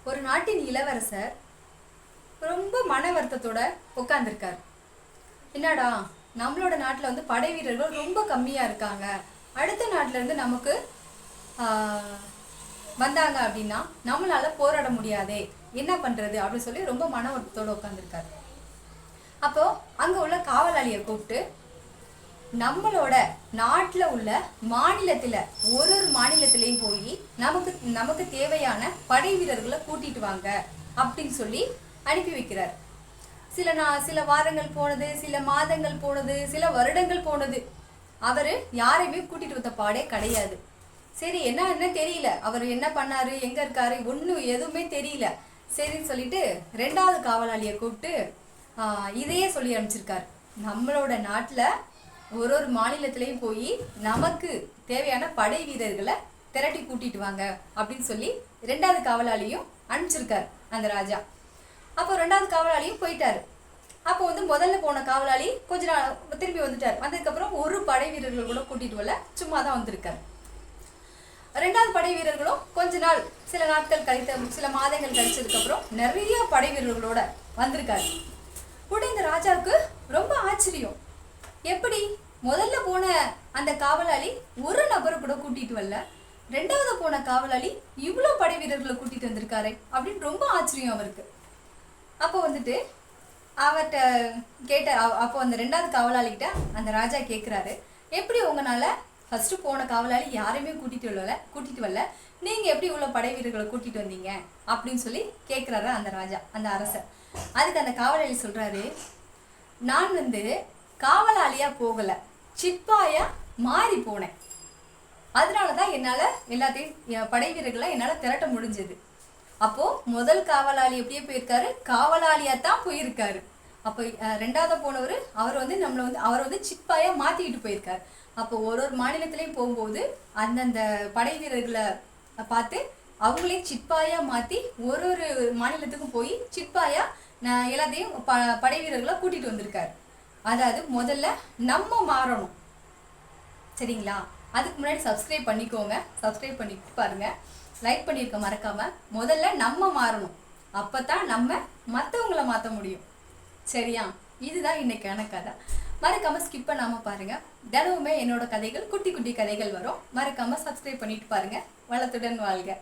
ஒரு நாட்டின் இளவரசர் ரொம்ப மன வருத்தத்தோட உட்காந்துருக்காரு. என்னடா, நம்மளோட நாட்டில் வந்து படை வீரர்கள் ரொம்ப கம்மியாக இருக்காங்க, அடுத்த நாட்டிலேருந்து நமக்கு வந்தாங்க அப்படின்னா நம்மளால போராட முடியாதே, என்ன பண்ணுறது அப்படின்னு சொல்லி ரொம்ப மன வருத்தத்தோடு உட்காந்துருக்காரு. அப்போ அங்கே உள்ள காவலாளியை கூப்பிட்டு, நம்மளோட நாட்டில் உள்ள மாநிலத்தில் ஒரு மாநிலத்திலையும் போய் நமக்கு தேவையான படை வீரர்களை கூட்டிட்டு வாங்க அப்படின்னு சொல்லி அனுப்பி வைக்கிறார். சில வாரங்கள் போனது, சில மாதங்கள் போனது, சில வருடங்கள் போனது. அவர் யாரையுமே கூட்டிட்டு வந்த பாடே கிடையாது. சரி, என்ன தெரியல, அவர் என்ன பண்ணாரு, எங்க இருக்காரு, ஒன்றும் எதுவுமே தெரியல. சரின்னு சொல்லிட்டு ரெண்டாவது காவலாளியை கூப்பிட்டு இதையே சொல்லி அனுப்பிச்சிருக்காரு. நம்மளோட நாட்டில் ஒரு மாநிலத்திலையும் போய் நமக்கு தேவையான படை வீரர்களை திரட்டி கூட்டிட்டு வாங்க அப்படின்னு சொல்லி ரெண்டாவது காவலாளியும் அனுப்பிச்சிருக்காரு அந்த ராஜா. அப்போ ரெண்டாவது காவலாளியும் போயிட்டாரு. அப்போ வந்து முதல்ல போன காவலாளி கொஞ்ச நாள் திரும்பி வந்துட்டார். வந்ததுக்கப்புறம் ஒரு படை வீரர்கள் கூட கூட்டிட்டு வரல, சும்மா தான் வந்திருக்காரு. ரெண்டாவது படை வீரர்களும் கொஞ்ச நாள், சில நாட்கள் கழித்த, சில மாதங்கள் கழிச்சதுக்கு அப்புறம் நிறைய படை வீரர்களோட வந்திருக்காரு. கூட இந்த ராஜாவுக்கு ரொம்ப ஆச்சரியம். எப்படி முதல்ல போன அந்த காவலாளி ஒரு நபரை கூட கூட்டிட்டு வரல, ரெண்டாவது போன காவலாளி இவ்வளோ படை வீரர்களை கூட்டிட்டு வந்திருக்காரு அப்படின்னு ரொம்ப ஆச்சரியம் அவருக்கு. அப்போ வந்துட்டு அவர்கிட்ட கேட்ட, அப்போ அந்த ரெண்டாவது காவலாளிகிட்ட அந்த ராஜா கேட்குறாரு, எப்படி உங்களால ஃபர்ஸ்ட் போன காவலாளி யாரையுமே கூட்டிட்டு வரல, நீங்க எப்படி இவ்வளோ படை வீரர்களை கூட்டிட்டு வந்தீங்க அப்படின்னு சொல்லி கேட்குறாரு அந்த ராஜா, அந்த அரசர். அதுக்கு அந்த காவலாளி சொல்றாரு, நான் வந்து காவலாளியா போகல, சிப்பாயா மாறி போனேன். அதனாலதான் என்னால எல்லாத்தையும் படை வீரர்களை என்னால திரட்ட முடிஞ்சது. அப்போ முதல் காவலாளி எப்படியே போயிருக்காரு, காவலாளியா தான் போயிருக்காரு. அப்போ ரெண்டாவது போனவர் அவர் வந்து சிப்பாயா மாத்திக்கிட்டு போயிருக்காரு. அப்போ ஒரு மாநிலத்திலையும் போகும்போது அந்தந்த படை வீரர்களை பார்த்து அவங்களையும் சிப்பாயா மாத்தி ஒரு மாநிலத்துக்கும் போய் சிப்பாயா எல்லாத்தையும் படை வீரர்களை கூட்டிட்டு வந்திருக்காரு. அதாவது முதல்ல நம்ம மாறணும், சரிங்களா? அதுக்கு முன்னாடி சப்ஸ்கிரைப் பண்ணிக்கோங்க, சப்ஸ்கிரைப் பண்ணிட்டு பாருங்க, லைக் பண்ணியிருக்க மறக்காம. முதல்ல நம்ம மாறணும், அப்பதான் நம்ம மற்றவங்களை மாற்ற முடியும், சரியா? இதுதான் இன்னைக்கான கதை. மறக்காம ஸ்கிப் பண்ணாம பாருங்க. தினமுமே என்னோட கதைகள், குட்டி குட்டி கதைகள் வரும். மறக்காம சப்ஸ்கிரைப் பண்ணிட்டு பாருங்க. வளத்துடன் வாழ்க.